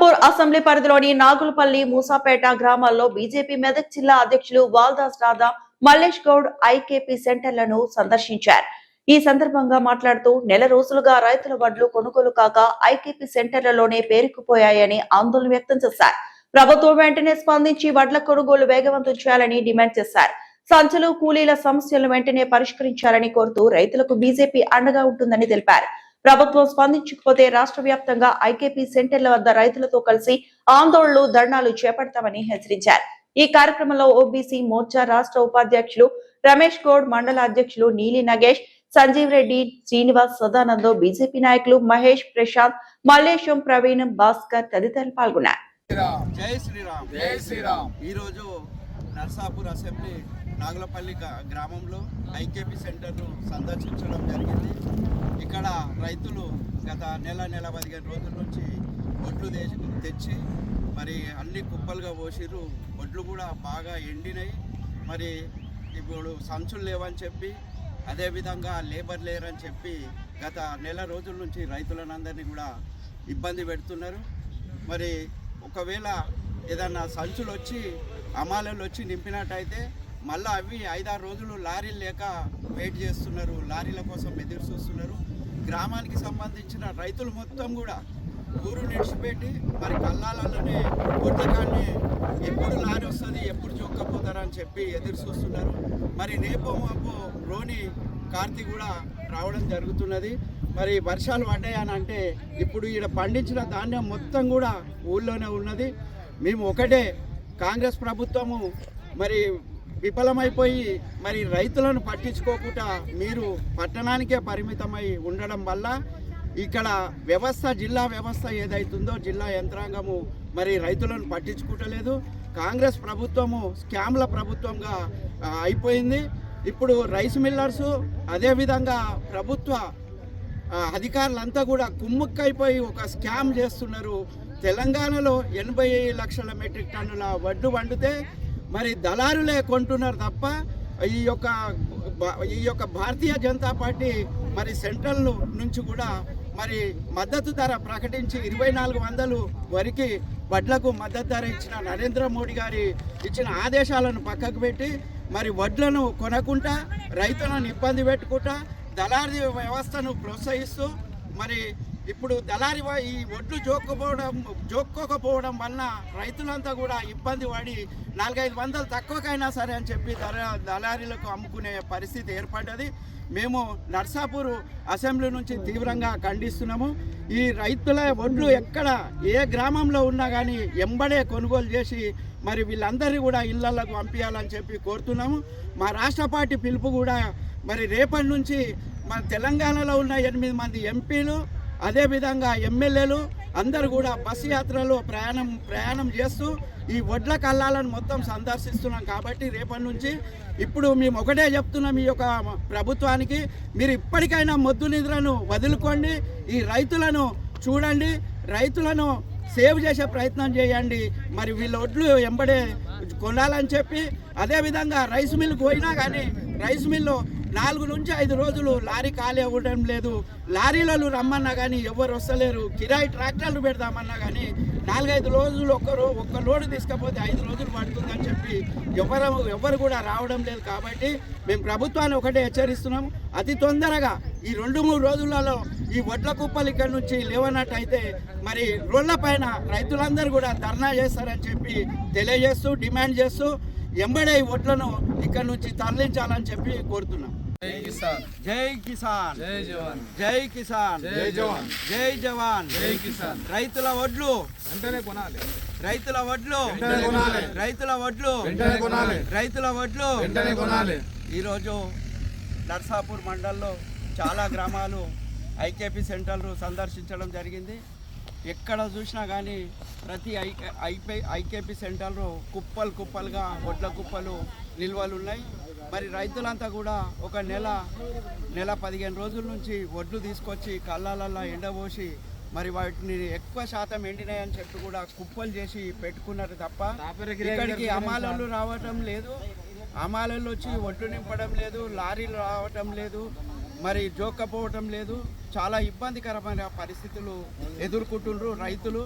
Anantapur assembly పరిధిలోని నాగులపల్లి మూసాపేట గ్రామాల్లో BJP Medak జిల్లా అధ్యక్షులు వాల్దాస్ రాధా మల్లేష్ గౌడ్ ఐకేపీ సెంటర్లను సందర్శించారు. ఈ సందర్భంగా మాట్లాడుతూ నెల రోజులుగా రైతుల వడ్లు కొనుగోలు కాక ఐకేపీ సెంటర్లలోనే పేరుకుపోయాయని ఆందోళన వ్యక్తం చేశారు. ప్రభుత్వం వెంటనే స్పందించి వడ్ల కొనుగోలు వేగవంతం చేయాలని డిమాండ్ చేశారు. సంచులు కూలీల సమస్యలను వెంటనే పరిష్కరించాలని కోరుతూ రైతులకు బీజేపీ అండగా ఉంటుందని తెలిపారు. ప్రభుత్వం స్పందించకపోతే రాష్ట్ర వ్యాప్తంగా ఐకేపీ సెంటర్ల వద్ద రైతులతో కలిసి ఆందోళనలు ధర్నాలు చేపడతామని హెచ్చరించారు. ఈ కార్యక్రమంలో ఓబీసీ మోర్చా రాష్ట్ర ఉపాధ్యక్షులు రమేష్ గౌడ్, మండల అధ్యక్షులు నీలి నగేష్, సంజీవ్ రెడ్డి, శ్రీనివాస్, సదానందో, బీజేపీ నాయకులు మహేష్, ప్రశాంత్, మల్లేశం, ప్రవీణ్, భాస్కర్ తదితరులు పాల్గొన్నారు. జై శ్రీరామ్. జై శ్రీరామ్. ఈరోజు నర్సాపూర్ అసెంబ్లీ నాగులపల్లి గ్రామంలో ఐకేపీ సెంటర్ను సందర్శించడం జరిగింది. ఇక్కడ రైతులు గత నెల 15 రోజుల నుంచి వడ్లు తెచ్చి మరి అన్ని కుప్పలుగా పోసిర్రు. వడ్లు కూడా బాగా ఎండినాయి. మరి ఇప్పుడు సంచులు లేవని చెప్పి, అదేవిధంగా లేబర్ లేరని చెప్పి గత నెల రోజుల నుంచి రైతులందరినీ కూడా ఇబ్బంది పెడుతున్నారు. మరి ఒకవేళ ఏదన్నా సంచులు వచ్చి అమాలలు వచ్చి నింపినట్టయితే మళ్ళీ అవి 5-6 రోజులు లారీలు లేక వెయిట్ చేస్తున్నారు, లారీల కోసం ఎదురు చూస్తున్నారు. గ్రామానికి సంబంధించిన రైతులు మొత్తం కూడా ఊరు నిడిచిపెట్టి మరి కల్లాలలోనే కొట్టకాన్ని ఎప్పుడు లారీ వస్తుంది, ఎప్పుడు చొక్కపోతారని చెప్పి ఎదురు చూస్తున్నారు. మరి రేపో మాపో రోని కార్తీ కూడా రావడం జరుగుతున్నది. మరి వర్షాలు పడ్డాయని అంటే ఇప్పుడు ఈడ పండించిన ధాన్యం మొత్తం కూడా ఊళ్ళోనే ఉన్నది. మేము ఒకటే, కాంగ్రెస్ ప్రభుత్వము మరి విఫలమైపోయి మరి రైతులను పట్టించుకోకుండా మీరు పట్టణానికే పరిమితమై ఉండడం వల్ల ఇక్కడ వ్యవస్థ, జిల్లా వ్యవస్థ ఏదైతుందో జిల్లా యంత్రాంగము మరి రైతులను పట్టించుకోవట్లేదు. కాంగ్రెస్ ప్రభుత్వము స్కామ్ల ప్రభుత్వంగా అయిపోయింది. ఇప్పుడు రైస్ మిల్లర్సు అదేవిధంగా ప్రభుత్వ అధికారులంతా కూడా కుమ్ముక్కైపోయి ఒక స్కామ్ చేస్తున్నారు. తెలంగాణలో 80 లక్షల మెట్రిక్ టన్నుల వడ్లు వండితే మరి దళారులే కొంటున్నారు తప్ప ఈ యొక్క భారతీయ జనతా పార్టీ మరి సెంట్రల్ నుంచి కూడా మరి మద్దతు ధర ప్రకటించి 2400 వరకు వడ్లకు మద్దతు ధర ఇచ్చిన నరేంద్ర మోడీ గారి ఇచ్చిన ఆదేశాలను పక్కకు పెట్టి మరి వడ్లను కొనకుండా రైతులను ఇబ్బంది పెట్టుకుంటా దళారీ వ్యవస్థను ప్రోత్సహిస్తూ మరి ఇప్పుడు దళారీ ఈ వడ్లు జోక్కోకపోవడం వలన రైతులంతా కూడా ఇబ్బంది పడి 400-500 తక్కువకైనా సరే అని చెప్పి దళారీలకు అమ్ముకునే పరిస్థితి ఏర్పడ్డది. మేము నర్సాపూర్ అసెంబ్లీ నుంచి తీవ్రంగా ఖండిస్తున్నాము. ఈ రైతుల వడ్లు ఎక్కడ ఏ గ్రామంలో ఉన్నా కానీ ఎంబడే కొనుగోలు చేసి మరి వీళ్ళందరినీ కూడా ఇళ్లకు పంపించాలని చెప్పి కోరుతున్నాము. మా రాష్ట్ర పార్టీ పిలుపు కూడా మరి రేపటి నుంచి మన తెలంగాణలో ఉన్న 8 మంది ఎంపీలు అదేవిధంగా ఎమ్మెల్యేలు అందరూ కూడా బస్సు యాత్రలో ప్రయాణం చేస్తూ ఈ వడ్ల కల్లాలను మొత్తం సందర్శిస్తున్నాం. కాబట్టి రేపటి నుంచి ఇప్పుడు మేము ఒకటే చెప్తున్నాం, ఈ యొక్క ప్రభుత్వానికి మీరు ఇప్పటికైనా మొద్దు నిద్రను వదులుకోండి, ఈ రైతులను చూడండి, రైతులను సేవ్ చేసే ప్రయత్నం చేయండి. మరి వీళ్ళ వడ్లు ఎంబడే కొనాలని చెప్పి అదేవిధంగా రైస్ మిల్లుకు పోయినా కానీ రైస్ మిల్లు 4 నుంచి 5 రోజులు లారీ ఖాళీ అవ్వడం లేదు. లారీలలో రమ్మన్నా కానీ ఎవరు వస్తలేరు. కిరాయి ట్రాక్టర్లు పెడదామన్నా కానీ 4-5 రోజులు ఒక్క లోడు తీసుకపోతే 5 రోజులు పడుతుందని చెప్పి ఎవరు కూడా రావడం లేదు. కాబట్టి మేము ప్రభుత్వాన్ని ఒకటే హెచ్చరిస్తున్నాము, అతి తొందరగా ఈ 2-3 రోజులలో ఈ వడ్ల కుప్పలు ఇక్కడ నుంచి లేవనట్టయితే మరి రోడ్ల పైన రైతులందరూ కూడా ధర్నా చేస్తారని చెప్పి తెలియజేస్తూ డిమాండ్ చేస్తూ ఎంబడే ఈ వడ్లను ఇక్కడ నుంచి తరలించాలని చెప్పి కోరుతున్నాం. జై కిసాన్, జై కిసాన్, జై జవాన్, జై కిసాన్, జై జవాన్, జై జవాన్, జై కిసాన్. రైతుల వడ్లు వెంటనే కొనాలి, రైతుల వడ్లు వెంటనే కొనాలి, రైతుల వడ్లు వెంటనే కొనాలి, రైతుల వడ్లు వెంటనే కొనాలి. ఈరోజు నర్సాపూర్ మండలంలో చాలా గ్రామాలు ఐకేపీ సెంటర్లు సందర్శించడం జరిగింది. ఎక్కడ చూసినా కానీ ప్రతి ఐకేపీ సెంటర్లో కుప్పలుగా వడ్ల కుప్పలు నిల్వలు ఉన్నాయి. మరి రైతులంతా కూడా ఒక నెల 15 రోజుల నుంచి వడ్లు తీసుకొచ్చి కళ్ళాలల్లో ఎండబోసి మరి వాటిని ఎక్కువ శాతం ఎండినాయని చెప్పి కూడా కుప్పలు చేసి పెట్టుకున్నారు తప్ప ఇక్కడికి అమాలలు రావటం లేదు, అమాలలు వచ్చి వడ్లు నింపడం లేదు, లారీలు రావటం లేదు, మరి జోక్కపోవటం లేదు. చాలా ఇబ్బందికరమైన పరిస్థితులు ఎదుర్కొంటున్నారు రైతులు.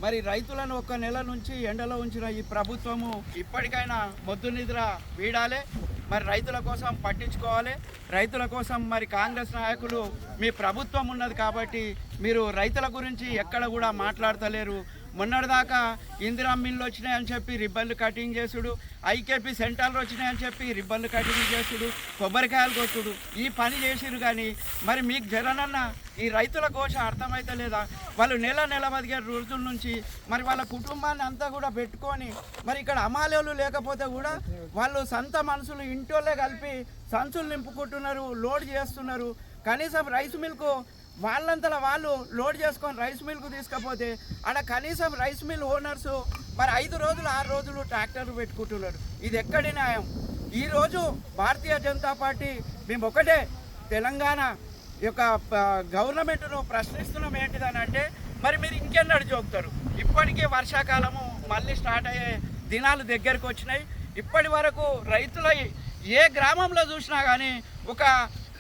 మరి రైతులను ఒక్క నెల నుంచి ఎండలో ఉంచిన ఈ ప్రభుత్వము ఇప్పటికైనా మొద్దు నిద్ర వీడాలి. మరి రైతుల కోసం పట్టించుకోవాలి. రైతుల కోసం మరి కాంగ్రెస్ నాయకులు మీ ప్రభుత్వం ఉన్నది కాబట్టి మీరు రైతుల గురించి ఎక్కడ కూడా మాట్లాడతలేరు. మొన్నటిదాకా ఇందిరా మిల్లు వచ్చినాయని చెప్పి రిబ్బన్లు కటింగ్ చేసుడు, ఐకేపీ సెంటర్లు వచ్చినాయని చెప్పి రిబ్బన్లు కటింగ్ చేసుడు, కొబ్బరికాయలు కొట్టుడు, ఈ పని చేసిరు. కానీ మరి మీకు జరనన్న ఈ రైతుల ఘోష అర్థమైతలేదా? వాళ్ళు నెల బతికే రోజుల నుంచి మరి వాళ్ళ కుటుంబాన్ని అంతా కూడా పెట్టుకొని మరి ఇక్కడ అమాలేలు లేకపోతే కూడా వాళ్ళు సొంత మనుషులు ఇంటోళ్ళే కలిపి సంచులు నింపుకుంటున్నారు, లోడ్ చేస్తున్నారు. కనీసం రైస్ మిల్కు వాళ్ళంతలా వాళ్ళు లోడ్ చేసుకొని రైస్ మిల్కు తీసుకపోతే ఆడ కనీసం రైస్ మిల్ ఓనర్సు మరి 5 రోజులు 6 రోజులు ట్రాక్టర్లు పెట్టుకుంటున్నారు. ఇది ఎక్కడి న్యాయం? ఈరోజు భారతీయ జనతా పార్టీ మేము ఒకటే తెలంగాణ యొక్క గవర్నమెంట్ను ప్రశ్నిస్తున్నాం. ఏంటిదని అంటే మరి మీరు ఇంకెన్నడు చూపుతారు? ఇప్పటికీ వర్షాకాలము మళ్ళీ స్టార్ట్ అయ్యే దినాలు దగ్గరకు వచ్చినాయి. ఇప్పటి వరకు రైతుల ఏ గ్రామంలో చూసినా కానీ ఒక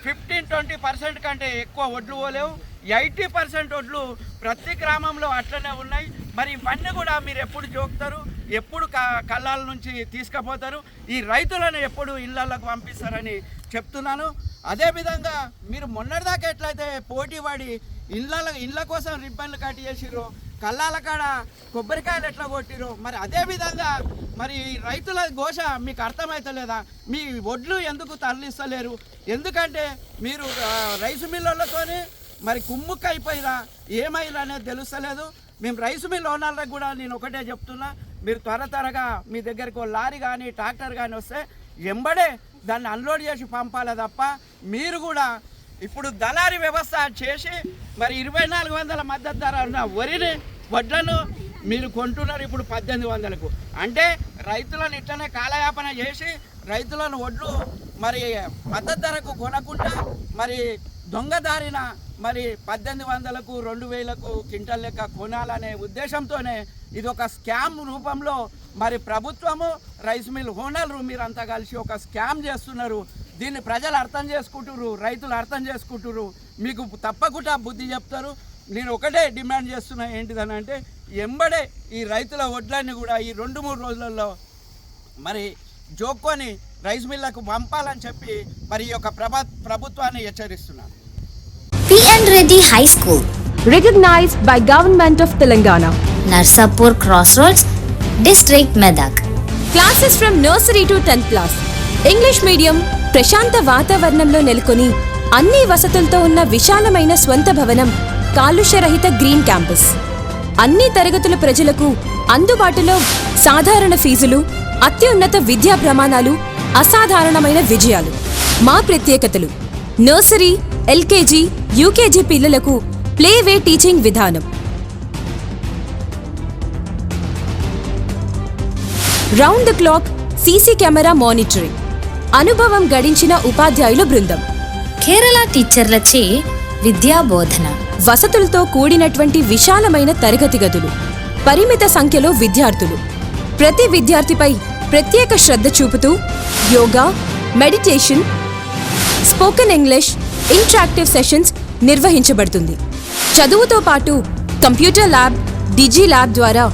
15-20% కంటే ఎక్కువ ఒడ్లు పోలేవు. 80% ఒడ్లు ప్రతి గ్రామంలో అట్లనే ఉన్నాయి. మరి ఇవన్నీ కూడా మీరు ఎప్పుడు జోకుతారు? ఎప్పుడు కళ్ళాల నుంచి తీసుకుపోతారు? ఈ రైతులను ఎప్పుడు ఇళ్ళకు పంపిస్తారని చెప్తున్నాను. అదేవిధంగా మీరు మొన్నటిదాకా ఎట్లయితే పోటీ పడి ఇళ్ళ కోసం రిబ్బన్లు కట్ చేసిర్రు, కళ్ళాల కాడ కొబ్బరికాయలు ఎట్లా కొట్టిరు, మరి అదేవిధంగా మరి రైతుల ఘోష మీకు అర్థమవుతలేదా? మీ ఒడ్లు ఎందుకు తరలిస్తలేరు? ఎందుకంటే మీరు రైసు మిల్లర్లతోని మరి కుమ్ముక్క అయిపోయిరా ఏమైనా అనేది తెలుస్తలేదు. మేము రైసు మిల్ ఓనర్లకు కూడా నేను ఒకటే చెప్తున్నా, మీరు త్వరగా మీ దగ్గరికి లారీ కానీ ట్రాక్టర్ కానీ వస్తే ఎంబడే దాన్ని అన్లోడ్ చేసి పంపాలి తప్ప మీరు కూడా ఇప్పుడు దళారీ వ్యవస్థ చేసి మరి 2400 మద్దతు ధర ఉన్న వడ్లను మీరు కొంటున్నారు ఇప్పుడు 1800కు. అంటే రైతులను ఇట్లనే కాలయాపన చేసి రైతులను వడ్లు మరి మద్దతు ధరకు కొనకుండా మరి దొంగదారిన మరి 1800కు 2000కు క్వింటల్ లెక్క కొనాలనే ఉద్దేశంతోనే ఇది ఒక స్కామ్ రూపంలో మరి ప్రభుత్వము రైస్ మిల్ ఓనర్లు మీరంతా కలిసి ఒక స్కామ్ చేస్తున్నారు. దీన్ని ప్రజలు అర్థం చేసుకుంటున్నారు, రైతులు అర్థం చేసుకుంటున్నారు. మీకు తప్పకుండా బుద్ధి చెప్తారు. నేను ఒకటే డిమాండ్ చేస్తున్నా, ఏంటిదని అంటే ఎంబడే ఈ రైతుల వడ్లన్నీ కూడా ఈ 2-3 రోజులలో మరి జోక్కొని రైస్ మిల్లకు పంపాలని చెప్పి మరి ఈ యొక్క ప్రభుత్వాన్ని హెచ్చరిస్తున్నాను. P.N. Reddy High School, recognized by Government of Telangana. Narsapur Crossroads, District Medak. Classes from nursery to 10th class. English medium, ప్రశాంత వాతావరణంలో నెలకొని అన్ని వసతులతో ఉన్న విశాలమైన స్వంత భవనం, కాలుష్యరహిత గ్రీన్ క్యాంపస్. అన్ని తరగతుల ప్రజలకు అందుబాటులో సాధారణ ఫీజులు, అత్యున్నత విద్యా ప్రమాణాలు, అసాధారణమైన విజయాలు. మా ప్రత్యేకతలు: నర్సరీ, ఎల్కేజీ, యూకేజీ పిల్లలకు ప్లేవే టీచింగ్ విధానం, round the clock CC camera monitoring, అనుభవం గడించిన ఉపాధ్యాయుల బృందం, కేరళ టీచర్లచే విద్యా బోధన, వసతులతో కూడినటువంటి విశాలమైన తరగతి గదులు, పరిమిత సంఖ్యలో విద్యార్థులు. ప్రతి విద్యార్థిపై ప్రత్యేక శ్రద్ధ చూపుతూ yoga, meditation, spoken English, interactive sessions నిర్వహించబడుతుంది. చదువుతో పాటు కంప్యూటర్ ల్యాబ్, డిజి ల్యాబ్ ద్వారా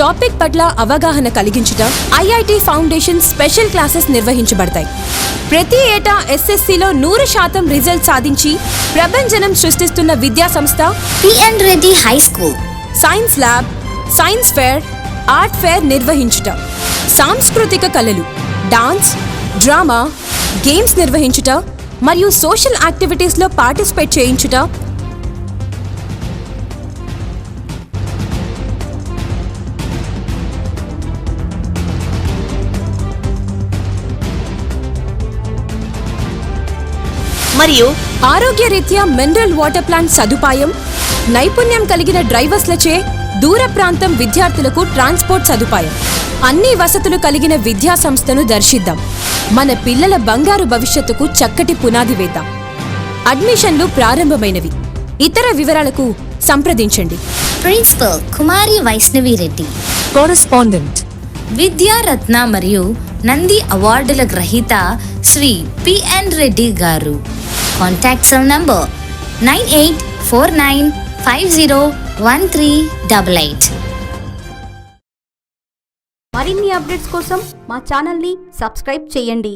టాపిక్ పట్ల అవగాహన కలిగించుట, ఐఐటి ఫౌండేషన్ స్పెషల్ క్లాసెస్ నిర్వహించబడతాయి. ప్రతి ఏటా ఎస్ఎస్సిలో 100% రిజల్ట్ సాధించి ప్రభంజనం సృష్టిస్తున్న విద్యా సంస్థ P.N. Reddy High School. Science lab, science fair, art fair నిర్వహించుట, సాంస్కృతిక కళలు, డాన్స్, డ్రామా, గేమ్స్ నిర్వహించుట మరియు సోషల్ యాక్టివిటీస్లో పార్టిసిపేట్ చేయించుట, మరియు ఆరోగ్యరీత్యా మినరల్ వాటర్ ప్లాంట్ సదుపాయం, నైపుణ్యం కలిగిన డ్రైవర్స్లచే దూర ప్రాంతం విద్యార్థులకు ట్రాన్స్పోర్ట్ సదుపాయం. అన్ని వసతులు కలిగిన విద్యా సంస్థను దర్శిద్దాం. మన పిల్లల బంగారు భవిష్యత్తుకు చక్కటి పునాది వేద్దాం. అడ్మిషన్లు ప్రారంభమైనవి. ఇతర వివరాలకు సంప్రదించండి. Principal కుమారి వైష్ణవి రెడ్డి. Correspondent విద్యారత్న మరియు నంది అవార్డుల గ్రహీత శ్రీ P.N. రెడ్డి గారు. Contact cell number 9849501388. మరిన్ని అప్డేట్స్ కోసం మా ఛానల్ని సబ్స్క్రైబ్ చేయండి.